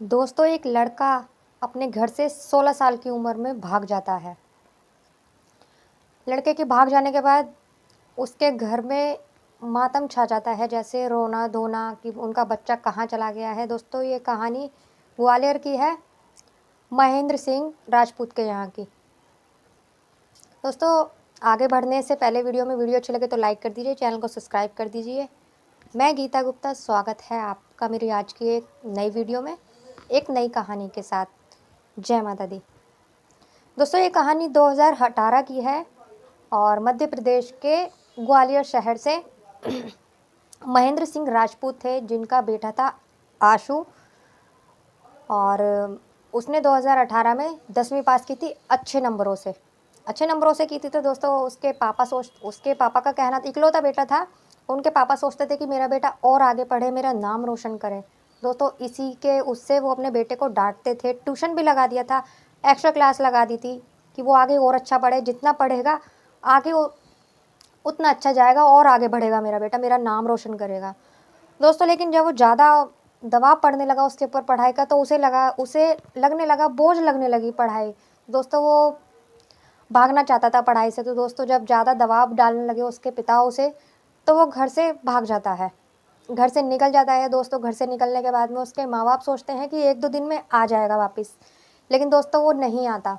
दोस्तों, एक लड़का अपने घर से 16 साल की उम्र में भाग जाता है। लड़के के भाग जाने के बाद उसके घर में मातम छा जाता है, जैसे रोना-धोना कि उनका बच्चा कहाँ चला गया है। दोस्तों, ये कहानी ग्वालियर की है, महेंद्र सिंह राजपूत के यहाँ की। दोस्तों, आगे बढ़ने से पहले वीडियो अच्छी लगे तो लाइक कर दीजिए, चैनल को सब्सक्राइब कर दीजिए। मैं गीता गुप्ता, स्वागत है आपका मेरी आज की एक नई वीडियो में, एक नई कहानी के साथ। जय माता दी। दोस्तों, ये कहानी 2018 की है और मध्य प्रदेश के ग्वालियर शहर से महेंद्र सिंह राजपूत थे, जिनका बेटा था आशु। और उसने 2018 में 10वीं पास की थी अच्छे नंबरों से। अच्छे नंबरों से की थी तो दोस्तों उसके पापा का कहना, इकलौता बेटा था। उनके पापा सोचते थे कि मेरा बेटा और आगे पढ़े, मेरा नाम रोशन करे। दोस्तों, इसी के उससे वो अपने बेटे को डांटते थे। ट्यूशन भी लगा दिया था, एक्स्ट्रा क्लास लगा दी थी कि वो आगे और अच्छा पढ़े। जितना पढ़ेगा आगे वो उतना अच्छा जाएगा और आगे बढ़ेगा मेरा बेटा, मेरा नाम रोशन करेगा। दोस्तों, लेकिन जब वो ज़्यादा दबाव पड़ने लगा उसके ऊपर पढ़ाई का, तो उसे लगने लगा, बोझ लगने लगी पढ़ाई। दोस्तों, वो भागना चाहता था पढ़ाई से। तो दोस्तों, जब ज़्यादा दबाव डालने लगे उसके पिता उसे, तो वो घर से भाग जाता है, घर से निकल जाता है। दोस्तों, घर से निकलने के बाद में उसके माँ बाप सोचते हैं कि 1-2 दिन में आ जाएगा वापस, लेकिन दोस्तों वो नहीं आता।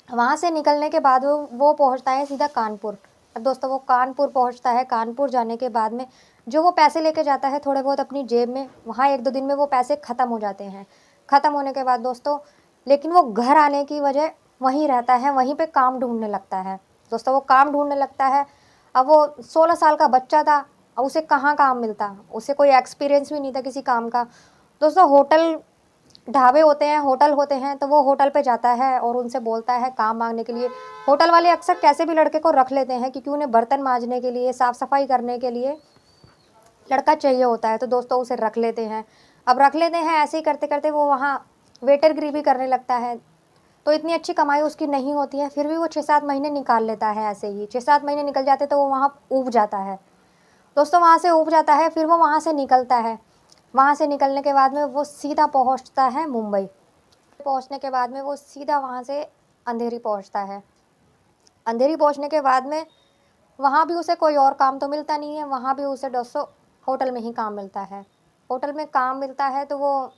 वहाँ से निकलने के बाद वो पहुँचता है सीधा कानपुर। अब दोस्तों, वो कानपुर पहुँचता है। कानपुर जाने के बाद में जो वो पैसे लेके जाता है थोड़े बहुत अपनी जेब में, वहाँ 1-2 दिन में वो पैसे ख़त्म हो जाते हैं। ख़त्म होने के बाद दोस्तों, लेकिन वो घर आने की वजह वहीं रहता है, वहीं पे काम ढूँढने लगता है। दोस्तों, वो काम ढूँढने लगता है। अब वो 16 साल का बच्चा था, अब उसे कहाँ काम मिलता? उसे कोई एक्सपीरियंस भी नहीं था किसी काम का। दोस्तों, ढाबे होते हैं, होटल होते हैं, तो वो होटल पे जाता है और उनसे बोलता है काम मांगने के लिए। होटल वाले अक्सर कैसे भी लड़के को रख लेते हैं, क्योंकि उन्हें बर्तन मांजने के लिए, साफ़ सफाई करने के लिए लड़का चाहिए होता है। तो दोस्तों, उसे रख लेते हैं। अब रख लेते हैं, ऐसे ही करते करते वो वहाँ वेटरगिरी भी करने लगता है। तो इतनी अच्छी कमाई उसकी नहीं होती है, फिर भी वो 6-7 महीने निकाल लेता है। ऐसे ही 6-7 महीने निकल जाते तो वो वहाँ ऊब जाता है। दोस्तों, वहाँ से ऊब जाता है, फिर वो वहाँ से निकलता है। वहाँ से निकलने के बाद में वो सीधा पहुँचता है मुंबई। पहुँचने के बाद में वो सीधा वहाँ से अंधेरी पहुँचता है। अंधेरी पहुँचने के बाद में वहाँ भी उसे कोई और काम तो मिलता नहीं है, वहाँ भी उसे दोस्तों होटल में ही काम मिलता है। होटल में काम मिलता है तो वो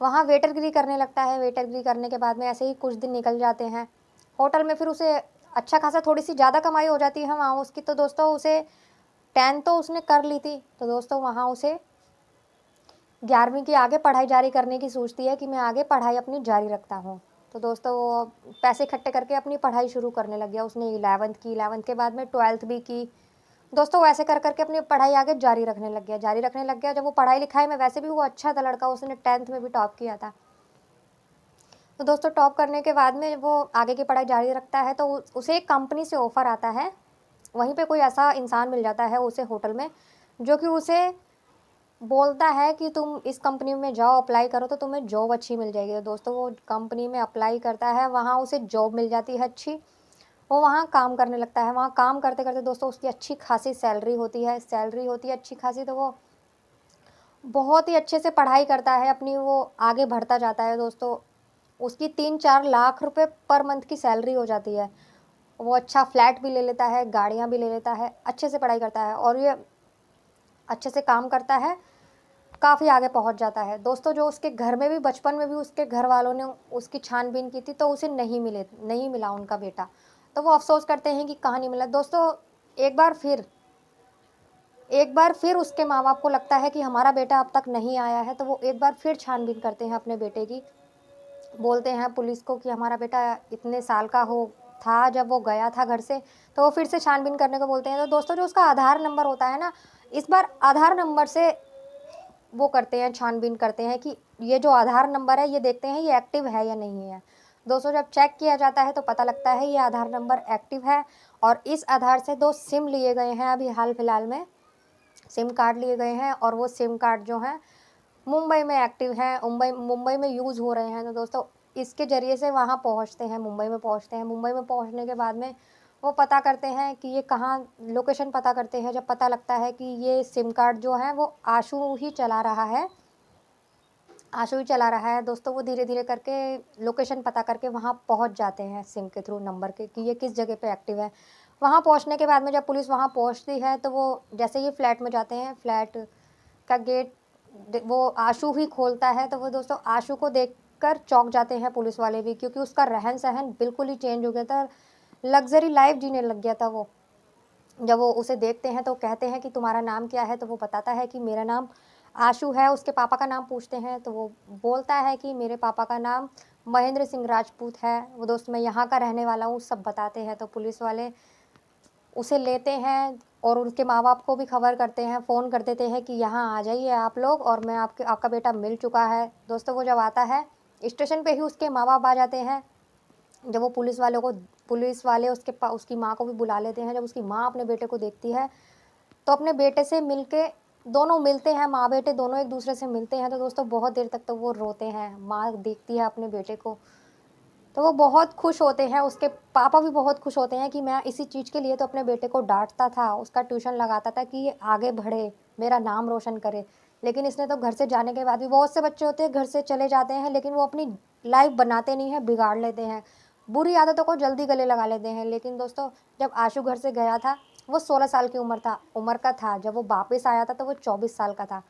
वहाँ वेटरगिरी करने लगता है। वेटरगिरी करने के बाद में ऐसे ही कुछ दिन निकल जाते हैं। होटल में फिर उसे अच्छा खासा थोड़ी सी ज़्यादा कमाई हो जाती है वहाँ उसकी। तो दोस्तों, उसे 10th तो उसने कर ली थी, तो दोस्तों वहाँ उसे 11वीं की आगे पढ़ाई जारी करने की सोचती है कि मैं आगे पढ़ाई अपनी जारी रखता हूँ। तो दोस्तों, वो पैसे इकट्ठे करके अपनी पढ़ाई शुरू करने लग गया। उसने 11th की, 11th के बाद में 12th भी की। दोस्तों, वैसे कर करके अपनी पढ़ाई आगे जारी रखने लग गया, जारी रखने लग गया। जब वो पढ़ाई लिखाई में वैसे भी वो अच्छा था लड़का, उसने 10th में भी टॉप किया था। तो दोस्तों, टॉप करने के बाद में वो आगे की पढ़ाई जारी रखता है, तो उसे एक कंपनी से ऑफ़र आता है। वहीं पे कोई ऐसा इंसान मिल जाता है उसे होटल में, जो कि उसे बोलता है कि तुम इस कंपनी में जाओ, अप्लाई करो तो तुम्हें जॉब अच्छी मिल जाएगी। तो दोस्तों, वो कंपनी में अप्लाई करता है, वहाँ उसे जॉब मिल जाती है अच्छी। वो वहाँ काम करने लगता है। वहाँ काम करते करते दोस्तों उसकी अच्छी खासी सैलरी होती है, अच्छी खासी। तो वो बहुत ही अच्छे से पढ़ाई करता है अपनी, वो आगे बढ़ता जाता है। दोस्तों, उसकी 3-4 लाख रुपए पर मंथ की सैलरी हो जाती है। वो अच्छा फ्लैट भी ले लेता है, गाड़ियाँ भी ले लेता है, अच्छे से पढ़ाई करता है और ये अच्छे से काम करता है, काफ़ी आगे पहुंच जाता है। दोस्तों, जो उसके घर में भी बचपन में भी उसके घर वालों ने उसकी छानबीन की थी, तो उसे नहीं मिला उनका बेटा। तो वो अफ़सोस करते हैं कि कहाँ नहीं मिला। दोस्तों, एक बार फिर उसके माँ बाप को लगता है कि हमारा बेटा अब तक नहीं आया है, तो वो एक बार फिर छानबीन करते हैं अपने बेटे की। बोलते हैं पुलिस को कि हमारा बेटा इतने साल का हो था जब वो गया था घर से, तो वो फिर से छानबीन करने को बोलते हैं। तो दोस्तों, जो उसका आधार नंबर होता है ना, इस बार आधार नंबर से वो करते हैं, छानबीन करते हैं कि ये जो आधार नंबर है, ये देखते हैं ये एक्टिव है या नहीं है। दोस्तों, जब चेक किया जाता है तो पता लगता है ये आधार नंबर एक्टिव है। और इस आधार से 2 सिम लिए गए हैं, अभी हाल फिलहाल में सिम कार्ड लिए गए हैं, और वो सिम कार्ड जो हैं मुंबई में एक्टिव हैं, मुंबई में यूज़ हो रहे हैं। तो दोस्तों, इसके ज़रिए से वहाँ पहुँचते हैं, मुंबई में पहुँचते हैं। मुंबई में पहुँचने के बाद में वो पता करते हैं कि ये कहाँ, लोकेशन पता करते हैं। जब पता लगता है कि ये सिम कार्ड जो है वो आशु ही चला रहा है, आशु ही चला रहा है दोस्तों। वो धीरे-धीरे करके लोकेशन पता करके वहाँ पहुँच जाते हैं सिम के थ्रू नंबर के कि ये किस जगह पे एक्टिव है। वहाँ पहुँचने के बाद में जब पुलिस वहाँ पहुँचती है तो वो जैसे ही फ्लैट में जाते हैं, फ्लैट का गेट वो आशु ही खोलता है, तो वो दोस्तों आशु को देखकर चौंक जाते हैं पुलिस वाले भी, क्योंकि उसका रहन-सहन बिल्कुल ही चेंज हो गया था। लग्ज़री लाइफ़ जीने लग गया था वो। जब वो उसे देखते हैं तो कहते हैं कि तुम्हारा नाम क्या है? तो वो बताता है कि मेरा नाम आशु है। उसके पापा का नाम पूछते हैं तो वो बोलता है कि मेरे पापा का नाम महेंद्र सिंह राजपूत है। वो दोस्त मैं यहाँ का रहने वाला हूँ, सब बताते हैं। तो पुलिस वाले उसे लेते हैं और उसके माँ-बाप को भी खबर करते हैं, फ़ोन कर देते हैं कि यहाँ आ जाइए आप लोग, और मैं आपका बेटा मिल चुका है। दोस्तों वो जब आता है, स्टेशन पे ही उसके माँ-बाप आ जाते हैं। जब वो पुलिस वाले उसकी माँ को भी बुला लेते हैं। जब उसकी माँ अपने बेटे को देखती है, तो अपने बेटे से मिलके दोनों मिलते हैं, माँ-बेटे दोनों एक-दूसरे से मिलते हैं। तो दोस्तों बहुत देर तक तो वो रोते हैं। माँ देखती है अपने बेटे को, तो वो बहुत खुश होते हैं। उसके पापा भी बहुत खुश होते हैं कि मैं इसी चीज़ के लिए तो अपने बेटे को डाँटता था, उसका ट्यूशन लगाता था कि ये आगे बढ़े, मेरा नाम रोशन करे। लेकिन इसने तो घर से जाने के बाद भी, बहुत से बच्चे होते हैं घर से चले जाते हैं लेकिन वो अपनी लाइफ़ बनाते नहीं हैं, बिगाड़ लेते हैं। बुरी आदतों को जल्दी गले लगा लेते हैं। लेकिन दोस्तों जब आशु घर से गया था, वो 16 साल की उम्र का था। जब वो वापस आया था तो वो 24 साल का था।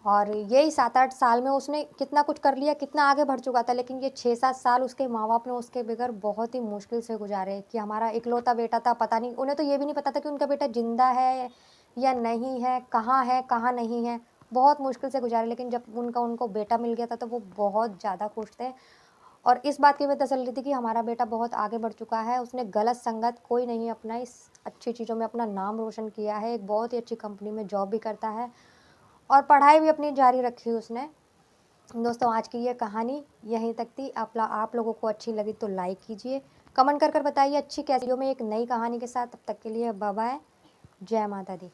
और यही 7-8 साल में उसने कितना कुछ कर लिया, कितना आगे बढ़ चुका था। लेकिन ये 6-7 साल उसके माँ-बाप ने उसके बगैर बहुत ही मुश्किल से गुज़ारे कि हमारा इकलौता बेटा था, पता नहीं, उन्हें तो ये भी नहीं पता था कि उनका बेटा ज़िंदा है या नहीं है, कहाँ नहीं है। बहुत मुश्किल से गुज़ारे, लेकिन जब उनको बेटा मिल गया था तो वो बहुत ज़्यादा खुश थे। और इस बात की भी तसल्ली थी कि हमारा बेटा बहुत आगे बढ़ चुका है, उसने गलत संगत कोई नहीं अपनाई, अच्छी चीज़ों में अपना नाम रोशन किया है, एक बहुत ही अच्छी कंपनी में जॉब भी करता है और पढ़ाई भी अपनी जारी रखी उसने। दोस्तों आज की ये कहानी यहीं तक थी। आप लोगों को अच्छी लगी तो लाइक कीजिए, कमेंट कर बताइए अच्छी कैसी हो। मैं एक नई कहानी के साथ, तब तक के लिए बाय बाय, जय माता दी।